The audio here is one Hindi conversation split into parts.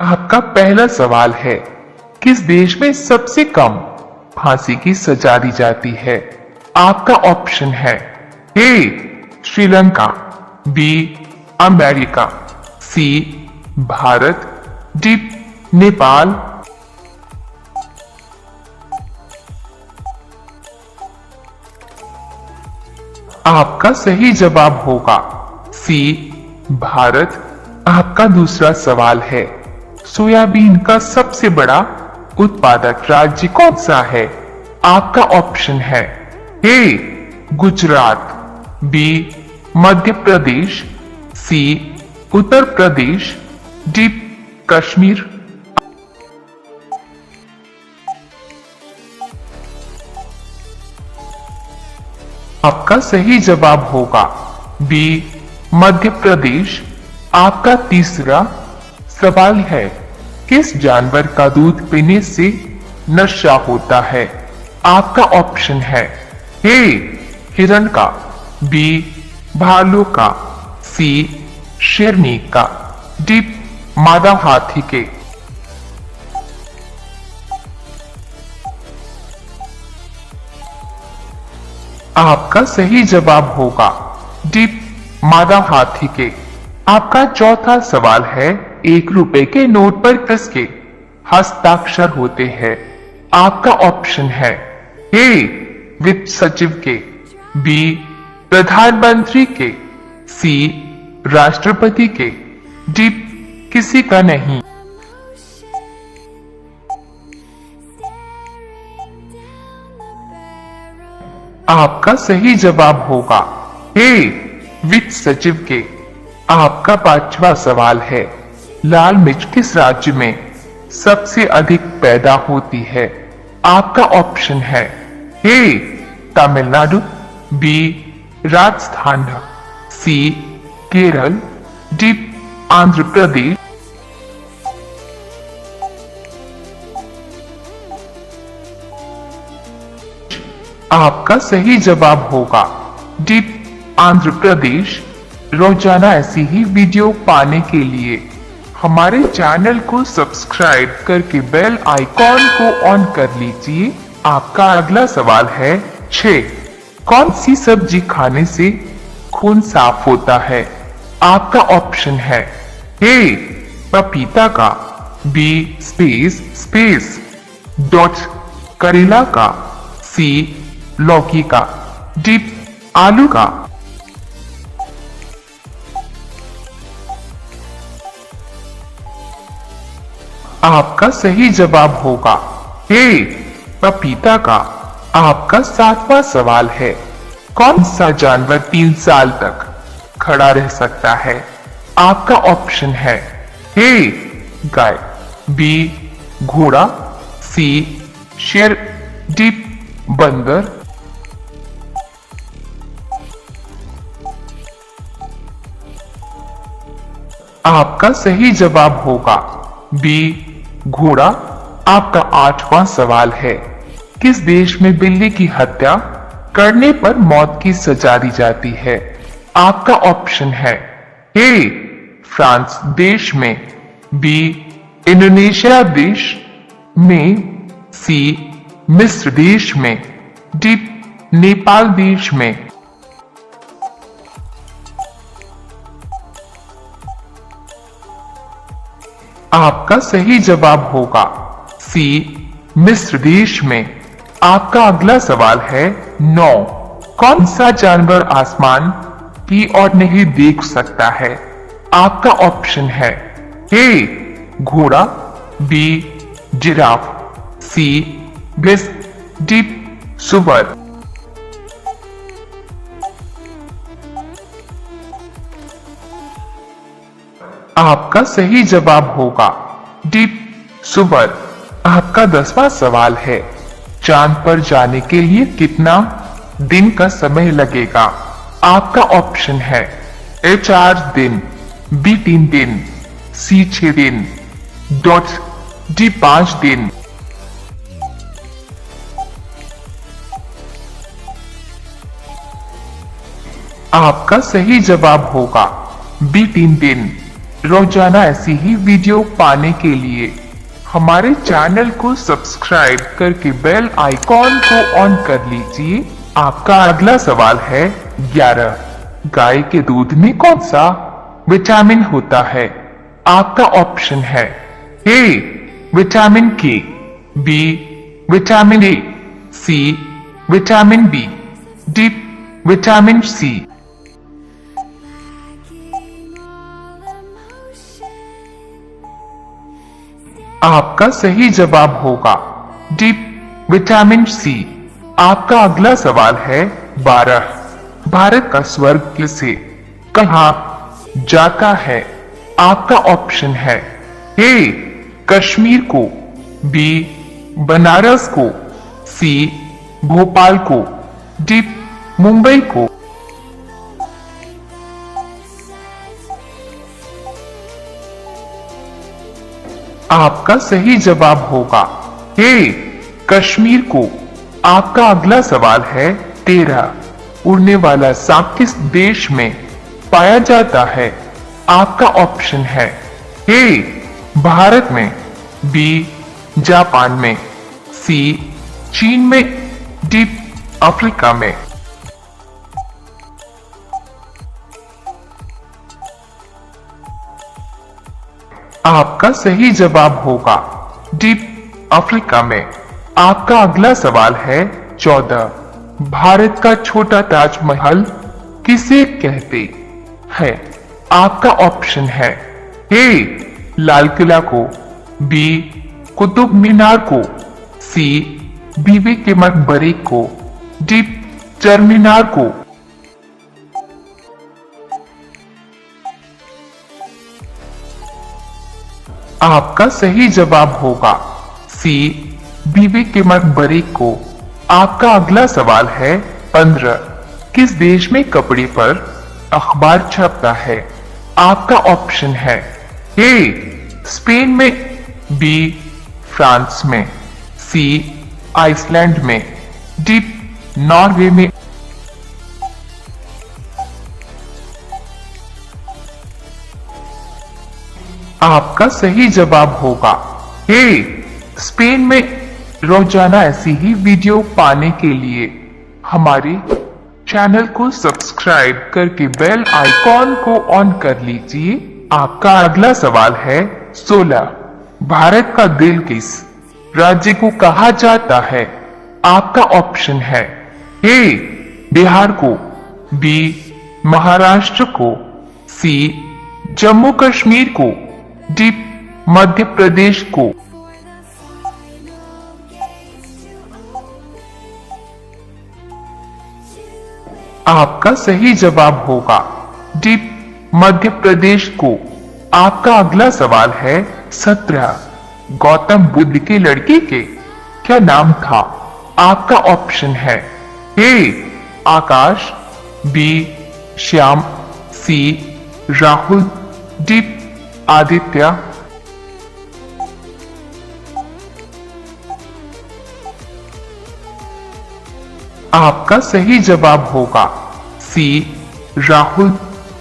आपका पहला सवाल है, किस देश में सबसे कम फांसी की सजा दी जाती है? आपका ऑप्शन है ए श्रीलंका, बी अमेरिका, सी भारत, डी नेपाल। आपका सही जवाब होगा सी भारत। आपका दूसरा सवाल है, सोयाबीन का सबसे बड़ा उत्पादक राज्य कौन सा है? आपका ऑप्शन है ए गुजरात, बी मध्य प्रदेश, सी उत्तर प्रदेश, डी कश्मीर। आपका सही जवाब होगा बी मध्य प्रदेश। आपका तीसरा सवाल है, किस जानवर का दूध पीने से नशा होता है? आपका ऑप्शन है ए हिरण का, बी भालू का, सी शेरनी का, डी मादा हाथी के। आपका सही जवाब होगा डी मादा हाथी के। आपका चौथा सवाल है, 1 रुपए के नोट पर किसके हस्ताक्षर होते हैं? आपका ऑप्शन है ए वित्त सचिव के, बी प्रधानमंत्री के, सी राष्ट्रपति के, डी किसी का नहीं। आपका सही जवाब होगा ए वित्त सचिव के। आपका पांचवा सवाल है, लाल मिर्च किस राज्य में सबसे अधिक पैदा होती है? आपका ऑप्शन है ए तमिलनाडु, बी राजस्थान, सी केरल, डी आंध्र प्रदेश। आपका सही जवाब होगा डी आंध्र प्रदेश। रोजाना ऐसी ही वीडियो पाने के लिए हमारे चैनल को सब्सक्राइब करके बेल आइकॉन को ऑन कर लीजिए। आपका अगला सवाल है 6, कौन सी सब्जी खाने से खून साफ होता है? आपका ऑप्शन है ए पपीता का, बी स्पेस डॉट करेला का, सी लौकी का, डी आलू का। आपका सही जवाब होगा ए पपीता का। आपका 7वां सवाल है, कौन सा जानवर 3 साल तक खड़ा रह सकता है? आपका ऑप्शन है ए गाय, बी घोड़ा, सी शेर, डी बंदर। आपका सही जवाब होगा बी घोड़ा। आपका 8वां सवाल है, किस देश में बिल्ली की हत्या करने पर मौत की सजा दी जाती है? आपका ऑप्शन है ए फ्रांस देश में, बी इंडोनेशिया देश में, सी मिस्र देश में, डी नेपाल देश में। आपका सही जवाब होगा सी मिस्र देश में। आपका अगला सवाल है 9, कौन सा जानवर आसमान की ओर नहीं देख सकता है? आपका ऑप्शन है ए घोड़ा, बी जिराफ, सी बिस, डी सुअर। आपका सही जवाब होगा डी सुअर। आपका 10वां सवाल है, चांद पर जाने के लिए कितना दिन का समय लगेगा? आपका ऑप्शन है ए 4 दिन, बी 3 दिन, सी 6 दिन, डॉट डी 5 दिन। आपका सही जवाब होगा बी 3 दिन। रोजाना ऐसी ही वीडियो पाने के लिए हमारे चैनल को सब्सक्राइब करके बेल आइकॉन को ऑन कर लीजिए। आपका अगला सवाल है 11। गाय के दूध में कौन सा विटामिन होता है? आपका ऑप्शन है A vitamin K, B vitamin A, C vitamin B, D vitamin C. आपका सही जवाब होगा डी विटामिन सी। आपका अगला सवाल है 12। भारत का स्वर्ग किसे कहा जाता है? आपका ऑप्शन है ए कश्मीर को, बी बनारस को, सी भोपाल को, डी मुंबई को। आपका सही जवाब होगा ए कश्मीर को। आपका अगला सवाल है 13। उड़ने वाला सांप किस देश में पाया जाता है? आपका ऑप्शन है ए भारत में, बी जापान में, सी चीन में, डी अफ्रीका में। आपका सही जवाब होगा डी अफ्रीका में। आपका अगला सवाल है 14। भारत का छोटा ताजमहल किसे कहते हैं? आपका ऑप्शन है ए लाल किला को, बी कुतुब मीनार को, सी बीबी के मकबरे को, डी चारमीनार को। आपका सही जवाब होगा सी बीबी के मकबरे को। आपका अगला सवाल है 15। किस देश में कपड़े पर अखबार छपता है? आपका ऑप्शन है ए स्पेन में, बी फ्रांस में, सी आइसलैंड में, डी नॉर्वे में। आपका सही जवाब होगा ए स्पेन में। रोजाना ऐसी ही वीडियो पाने के लिए हमारे चैनल को सब्सक्राइब करके बेल आइकॉन को ऑन कर लीजिए। आपका अगला सवाल है 16। भारत का दिल किस राज्य को कहा जाता है? आपका ऑप्शन है ए बिहार को, बी महाराष्ट्र को, सी जम्मू कश्मीर को, डी मध्य प्रदेश को। आपका सही जवाब होगा डी मध्य प्रदेश को। आपका अगला सवाल है 17। गौतम बुद्ध के लड़के के क्या नाम था? आपका ऑप्शन है ए आकाश, बी श्याम, सी राहुल, डी आदित्य। आपका सही जवाब होगा सी राहुल।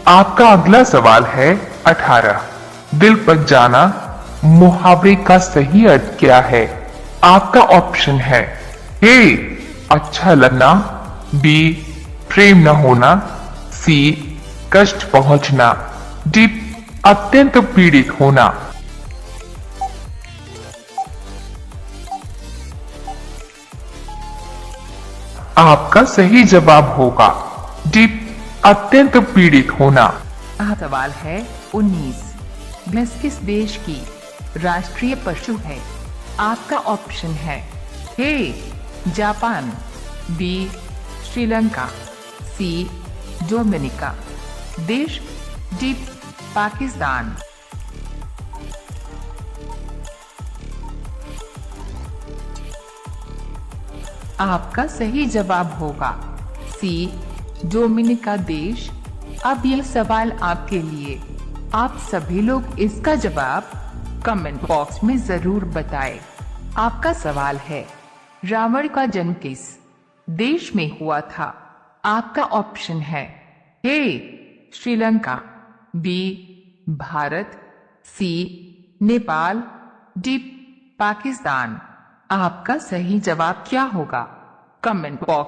आपका अगला सवाल है 18। दिल पर जाना मुहावरे का सही अर्थ क्या है? आपका ऑप्शन है ए अच्छा लगना, बी प्रेम न होना, सी कष्ट पहुंचना, डी अत्यंत पीड़ित होना। आपका सही जवाब होगा डी अत्यंत पीड़ित होना। सवाल है 19। भैंस किस देश की राष्ट्रीय पशु है? आपका ऑप्शन है A Japan, B Sri Lanka, C Dominica, देश डी पाकिस्तान। आपका सही जवाब होगा सी डोमिनिका देश। अब यह सवाल आपके लिए। आप सभी लोग इसका जवाब कमेंट बॉक्स में जरूर बताएं। आपका सवाल है रावण का जन्म किस देश में हुआ था? आपका ऑप्शन है ए श्रीलंका, बी भारत, सी नेपाल, डी पाकिस्तान। आपका सही जवाब क्या होगा? Comment box